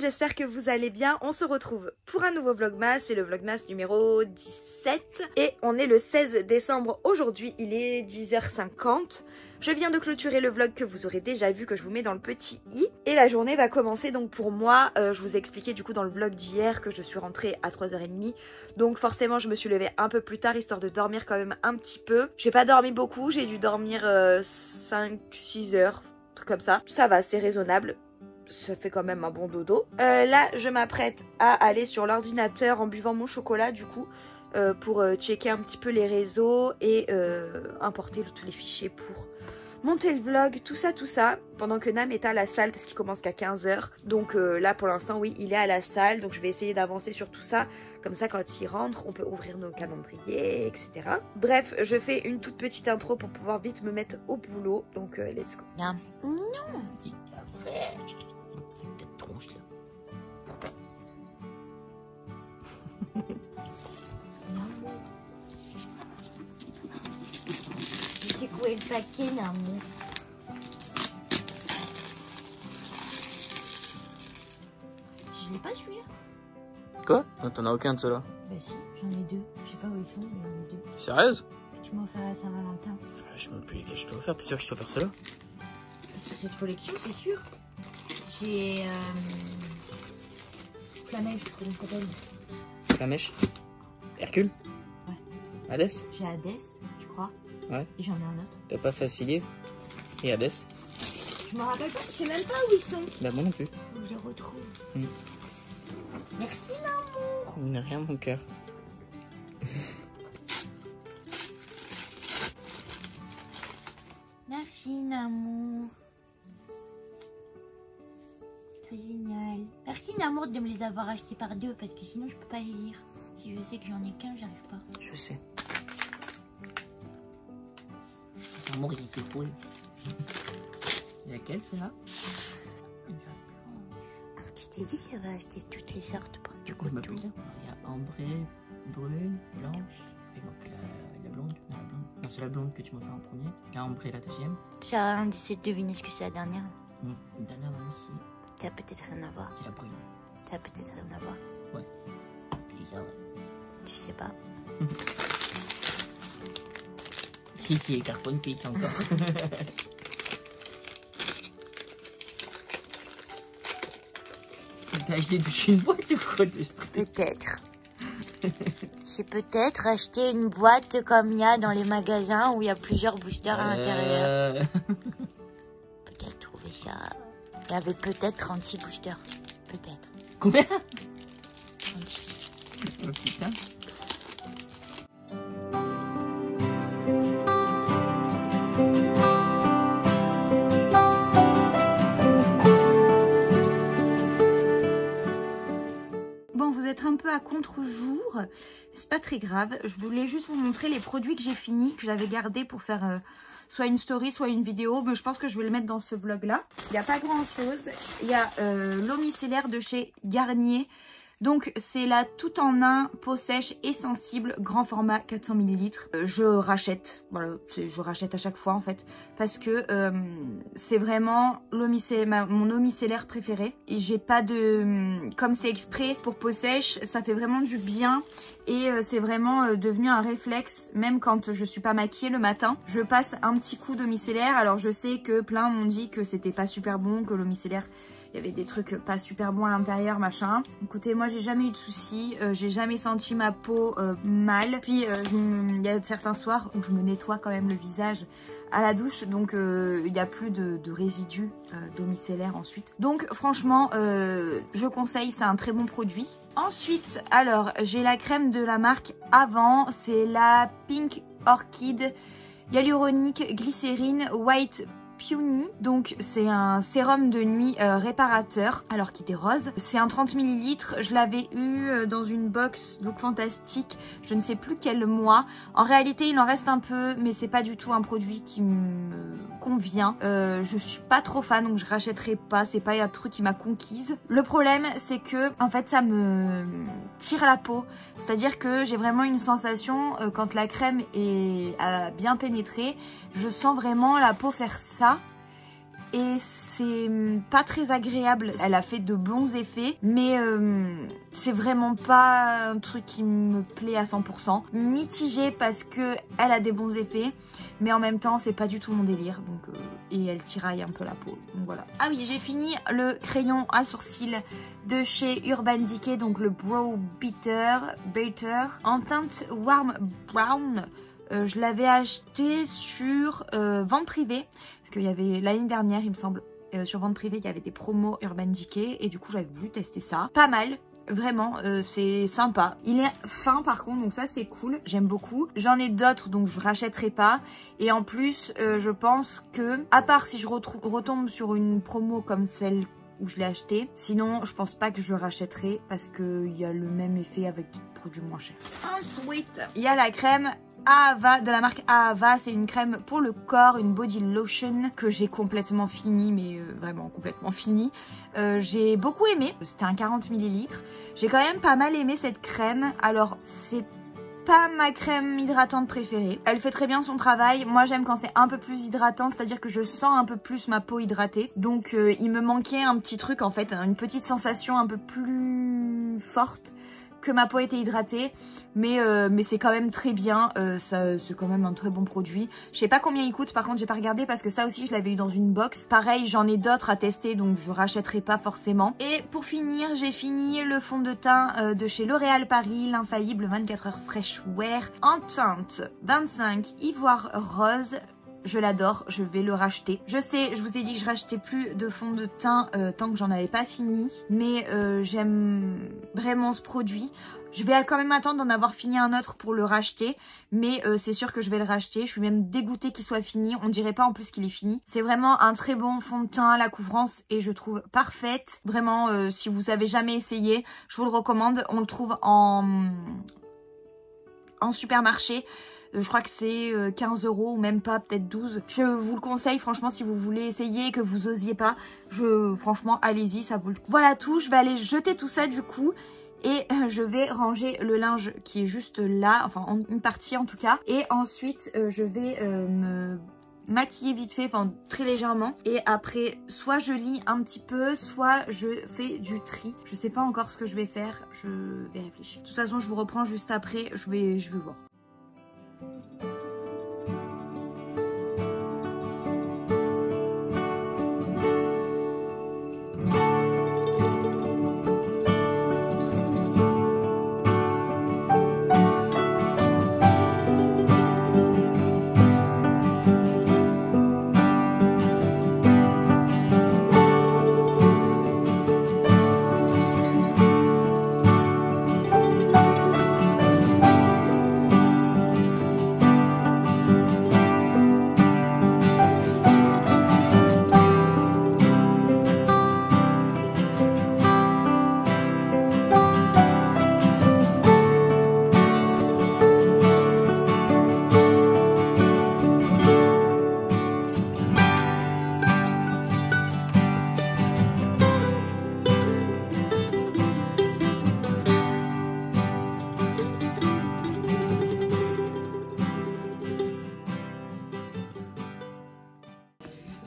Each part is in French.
j'espère que vous allez bien. On se retrouve pour un nouveau vlogmas, c'est le vlogmas numéro 17 et on est le 16 décembre aujourd'hui, il est 10h50. Je viens de clôturer le vlog que vous aurez déjà vu, que je vous mets dans le petit i. Et la journée va commencer donc pour moi. Je vous ai expliqué du coup dans le vlog d'hier que je suis rentrée à 3h30. Donc forcément je me suis levée un peu plus tard histoire de dormir quand même un petit peu. J'ai pas dormi beaucoup, j'ai dû dormir 5-6 heures, truc comme ça. Ça va, c'est raisonnable. Ça fait quand même un bon dodo. Là je m'apprête à aller sur l'ordinateur en buvant mon chocolat du coup. Pour checker un petit peu les réseaux et importer tous les fichiers pour monter le vlog, tout ça, pendant que Nam est à la salle parce qu'il commence qu'à 15h. Donc là pour l'instant oui il est à la salle, donc je vais essayer d'avancer sur tout ça. Comme ça quand il rentre on peut ouvrir nos calendriers, etc. Bref, je fais une toute petite intro pour pouvoir vite me mettre au boulot. Donc let's go. Non, non. C'est quoi le paquet, l'amour? Je l'ai pas celui-là. Quoi? Non, t'en as aucun de ceux-là. Bah si, j'en ai deux. Je sais pas où ils sont, mais j'en ai deux. Sérieuse? Tu m'as offert à Saint-Valentin. Je sais même plus lesquels je dois faire. T'es sûr que je dois faire ceux-là? C'est cette collection, c'est sûr. J'ai Flamèche, comment ça s'appelle? Flamèche? Hercule? Ouais. Hadès? J'ai Hadès, je crois. Ouais. Et j'en ai un autre. T'as pas Facilier? Et Hadès? Je me rappelle pas, je sais même pas où ils sont. Bah moi non plus. Faut que je les retrouve. Merci l'amour. De rien mon cœur. Merci Namour. C'est génial. Merci Namour de me les avoir achetés par deux parce que sinon je peux pas les lire. Si je sais que j'en ai qu'un, j'arrive pas. Je sais. L'amour il était cool. Laquelle c'est là? Tu t'es dit qu'elle va acheter toutes les sortes pour du coup. Il y a ambrée, brune, blanche. Et donc la blonde. Non, la blonde. Non, c'est la blonde que tu m'as fait en premier. La ambrée la deuxième. Ça a un de deviner ce que c'est la dernière. La dernière maman aussi. Ça a peut-être rien à voir. C'est la brune. Ça a peut-être rien à voir. Ouais. Bizarre. Je sais pas. Ici les cartons qui sont encore. T'as acheté toute une boîte ou quoi de ce truc? Peut-être. J'ai peut-être acheté une boîte comme il y a dans les magasins où il y a plusieurs boosters à l'intérieur. Peut-être trouver ça. Il y avait peut-être 36 boosters. Peut-être. Combien? 36. Oh putain. Bon, vous êtes un peu à contre-jour, c'est pas très grave. Je voulais juste vous montrer les produits que j'ai finis, que j'avais gardés pour faire soit une story, soit une vidéo. Mais je pense que je vais le mettre dans ce vlog-là. Il n'y a pas grand-chose. Il y a l'eau micellaire de chez Garnier. Donc c'est la tout en un peau sèche et sensible, grand format 400 ml. Je rachète, voilà, je rachète à chaque fois en fait, parce que c'est vraiment mon eau micellaire préférée. Et j'ai pas de, comme c'est exprès pour peau sèche, ça fait vraiment du bien. Et c'est vraiment devenu un réflexe, même quand je suis pas maquillée le matin, je passe un petit coup d'eau micellaire. Alors je sais que plein m'ont dit que c'était pas super bon, que l'eau micellaire, il y avait des trucs pas super bons à l'intérieur, machin. Écoutez, moi j'ai jamais eu de soucis, j'ai jamais senti ma peau mal. Puis il y a certains soirs où je me nettoie quand même le visage à la douche, donc il n'y a plus de résidus d'eau micellaire ensuite. Donc franchement, je conseille, c'est un très bon produit. Ensuite, alors j'ai la crème de la marque Avant, c'est la Pink Orchid Hyaluronique Glycérine White Peony. Donc c'est un sérum de nuit réparateur, alors qu'il était rose. C'est un 30 ml, je l'avais eu dans une box Look Fantastique, je ne sais plus quel mois. En réalité il en reste un peu, mais c'est pas du tout un produit qui me convient. Je suis pas trop fan, donc je rachèterai pas, c'est pas un truc qui m'a conquise. Le problème c'est que en fait ça me tire la peau, c'est à dire que j'ai vraiment une sensation quand la crème a bien pénétré, je sens vraiment la peau faire ça. et c'est pas très agréable. Elle a fait de bons effets, mais c'est vraiment pas un truc qui me plaît à 100%. Mitigée parce que elle a des bons effets, mais en même temps c'est pas du tout mon délire, donc et elle tiraille un peu la peau, donc voilà. Ah oui, j'ai fini le crayon à sourcils de chez Urban Decay, donc le Brow Beater en teinte Warm Brown. Je l'avais acheté sur vente privée, parce qu'il y avait l'année dernière il me semble, sur vente privée il y avait des promos Urban Decay, et du coup j'avais voulu tester ça. Pas mal, vraiment, c'est sympa. Il est fin par contre, donc ça c'est cool, j'aime beaucoup. J'en ai d'autres, donc je rachèterai pas. Et en plus, je pense que, à part si je retombe sur une promo comme celle où je l'ai acheté, sinon je pense pas que je rachèterai, parce qu'il y a le même effet avec des produits moins chers. Ensuite, il y a la crème Ahava de la marque Ahava. C'est une crème pour le corps, une body lotion que j'ai complètement fini, mais vraiment complètement fini. J'ai beaucoup aimé, c'était un 40 ml. J'ai quand même pas mal aimé cette crème. Alors c'est pas ma crème hydratante préférée. Elle fait très bien son travail. Moi j'aime quand c'est un peu plus hydratant, c'est-à-dire que je sens un peu plus ma peau hydratée. Donc il me manquait un petit truc en fait, une petite sensation un peu plus forte que ma peau était hydratée, mais c'est quand même très bien, c'est quand même un très bon produit. Je sais pas combien il coûte, par contre j'ai pas regardé parce que ça aussi je l'avais eu dans une box. Pareil, j'en ai d'autres à tester, donc je rachèterai pas forcément. Et pour finir, j'ai fini le fond de teint de chez L'Oréal Paris, l'infaillible 24h Fresh Wear en teinte 25 ivoire rose. Je l'adore, je vais le racheter. Je sais, je vous ai dit que je rachetais plus de fond de teint tant que j'en avais pas fini, mais j'aime vraiment ce produit. Je vais quand même attendre d'en avoir fini un autre pour le racheter, mais c'est sûr que je vais le racheter. Je suis même dégoûtée qu'il soit fini, on dirait pas en plus qu'il est fini. C'est vraiment un très bon fond de teint, la couvrance et je trouve parfaite. Vraiment, si vous avez jamais essayé, je vous le recommande. On le trouve en supermarché. Je crois que c'est 15 € ou même pas, peut-être 12. Je vous le conseille, franchement, si vous voulez essayer et que vous osiez pas, franchement, allez-y, ça vaut le coup. Voilà tout, je vais aller jeter tout ça du coup. Et je vais ranger le linge qui est juste là, enfin une partie en tout cas. Et ensuite, je vais me maquiller vite fait, enfin très légèrement. Et après, soit je lis un petit peu, soit je fais du tri. Je sais pas encore ce que je vais faire, je vais réfléchir. De toute façon, je vous reprends juste après, je vais voir.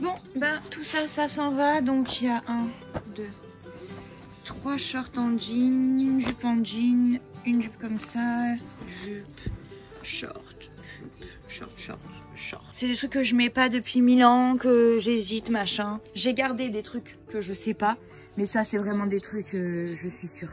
Bon, ben tout ça, ça s'en va. Donc il y a 1, 2, 3 shorts en jean, une jupe en jean, une jupe comme ça, jupe, short, jupe, short. C'est des trucs que je mets pas depuis 1000 ans, que j'hésite, machin. J'ai gardé des trucs que je sais pas, mais ça c'est vraiment des trucs, je suis sûre.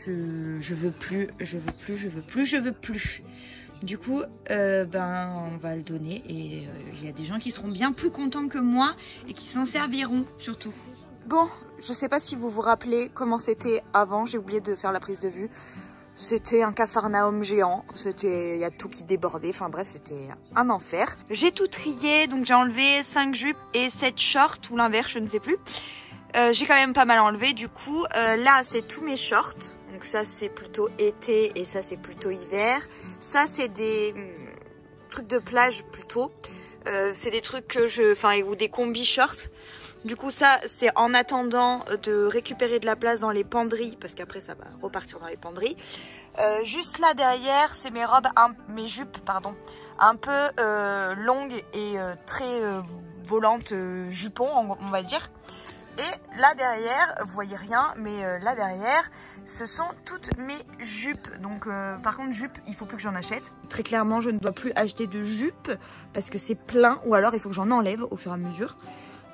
Je veux plus. Du coup, ben, on va le donner et il y a des gens qui seront bien plus contents que moi et qui s'en serviront surtout. Bon, je sais pas si vous vous rappelez comment c'était avant, j'ai oublié de faire la prise de vue. C'était un capharnaüm géant, il y a tout qui débordait, enfin bref, c'était un enfer. J'ai tout trié, donc j'ai enlevé 5 jupes et 7 shorts, ou l'inverse, je ne sais plus. J'ai quand même pas mal enlevé, du coup, là c'est tous mes shorts. Donc ça c'est plutôt été et ça c'est plutôt hiver. Ça c'est des trucs de plage plutôt. C'est des trucs que ou des combi shorts. Du coup ça c'est en attendant de récupérer de la place dans les penderies, parce qu'après ça va repartir dans les penderies. Juste là derrière c'est mes jupes pardon, un peu longues et très volante jupon, on va dire. Et là derrière, vous voyez rien, mais là derrière, ce sont toutes mes jupes. Donc par contre, jupes, il faut plus que j'en achète. Très clairement, je ne dois plus acheter de jupes parce que c'est plein, ou alors il faut que j'en enlève au fur et à mesure.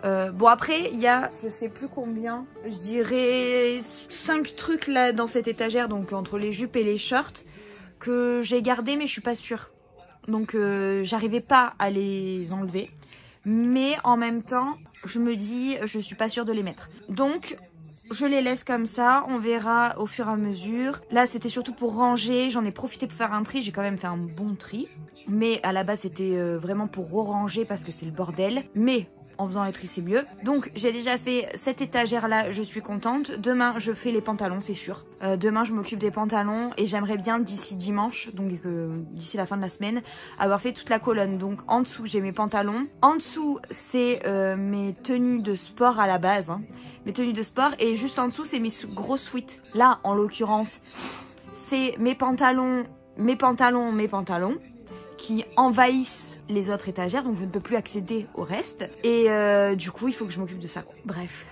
Bon après il y a je sais plus combien, je dirais 5 trucs là dans cette étagère, donc entre les jupes et les shorts que j'ai gardé mais je suis pas sûre, donc j'arrivais pas à les enlever, mais en même temps je me dis je suis pas sûre de les mettre, donc je les laisse comme ça, on verra au fur et à mesure. Là c'était surtout pour ranger, j'en ai profité pour faire un tri, j'ai quand même fait un bon tri, mais à la base c'était vraiment pour ranger parce que c'est le bordel, mais en faisant le tri c'est mieux. Donc j'ai déjà fait cette étagère là, je suis contente. Demain je fais les pantalons, c'est sûr. Demain je m'occupe des pantalons et j'aimerais bien d'ici dimanche, donc d'ici la fin de la semaine, avoir fait toute la colonne. Donc en dessous j'ai mes pantalons, en dessous c'est mes tenues de sport à la base, hein. Mes tenues de sport, et juste en dessous c'est mes gros sweats. Là en l'occurrence c'est mes pantalons qui envahissent les autres étagères, donc je ne peux plus accéder au reste. Et du coup, il faut que je m'occupe de ça, quoi. Bref,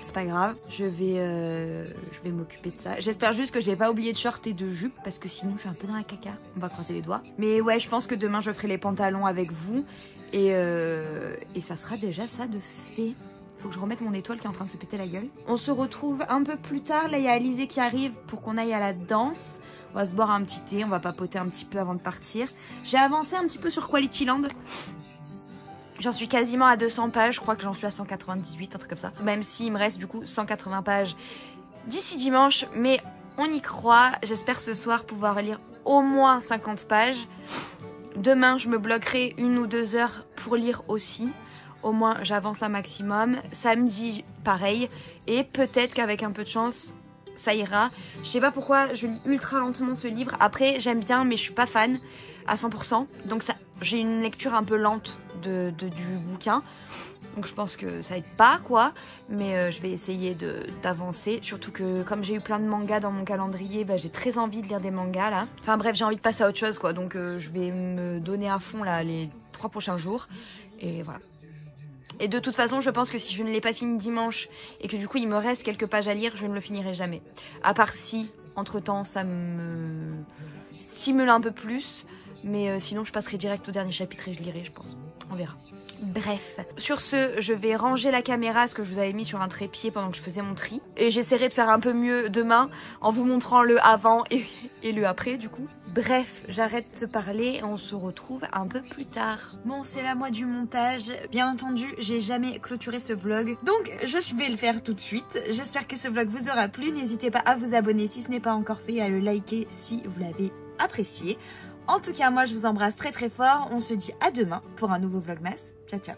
c'est pas grave, je vais m'occuper de ça. J'espère juste que j'ai pas oublié de short et de jupe, parce que sinon je suis un peu dans la caca. On va croiser les doigts. Mais ouais, je pense que demain je ferai les pantalons avec vous, et ça sera déjà ça de fait. Faut que je remette mon étoile qui est en train de se péter la gueule. On se retrouve un peu plus tard. Là, il y a Alizé qui arrive pour qu'on aille à la danse. On va se boire un petit thé, on va papoter un petit peu avant de partir. J'ai avancé un petit peu sur Quality Land. J'en suis quasiment à 200 pages, je crois que j'en suis à 198, un truc comme ça. Même s'il me reste du coup 180 pages d'ici dimanche, mais on y croit. J'espère ce soir pouvoir lire au moins 50 pages. Demain, je me bloquerai 1 ou 2 heures pour lire aussi. Au moins, j'avance un maximum. Samedi, pareil. Et peut-être qu'avec un peu de chance, ça ira. Je sais pas pourquoi je lis ultra lentement ce livre. Après, j'aime bien, mais je suis pas fan à 100%. Donc j'ai une lecture un peu lente du bouquin. Donc je pense que ça aide pas, quoi. Mais je vais essayer d'avancer. Surtout que comme j'ai eu plein de mangas dans mon calendrier, bah, j'ai très envie de lire des mangas, là. Enfin bref, j'ai envie de passer à autre chose, quoi. Donc je vais me donner à fond, là, les 3 prochains jours. Et voilà. Et de toute façon, je pense que si je ne l'ai pas fini dimanche et que du coup il me reste quelques pages à lire, je ne le finirai jamais. À part si, entre-temps, ça me stimule un peu plus. Mais sinon, je passerai direct au dernier chapitre et je lirai, je pense. On verra. Bref. Sur ce, je vais ranger la caméra, ce que je vous avais mis sur un trépied pendant que je faisais mon tri. Et j'essaierai de faire un peu mieux demain en vous montrant le avant et le après, du coup. Bref, j'arrête de parler et on se retrouve un peu plus tard. Bon, c'est la moi du montage. Bien entendu, j'ai jamais clôturé ce vlog. Donc, je vais le faire tout de suite. J'espère que ce vlog vous aura plu. N'hésitez pas à vous abonner si ce n'est pas encore fait et à le liker si vous l'avez apprécié. En tout cas, moi, je vous embrasse très très fort. On se dit à demain pour un nouveau vlogmas. Ciao, ciao.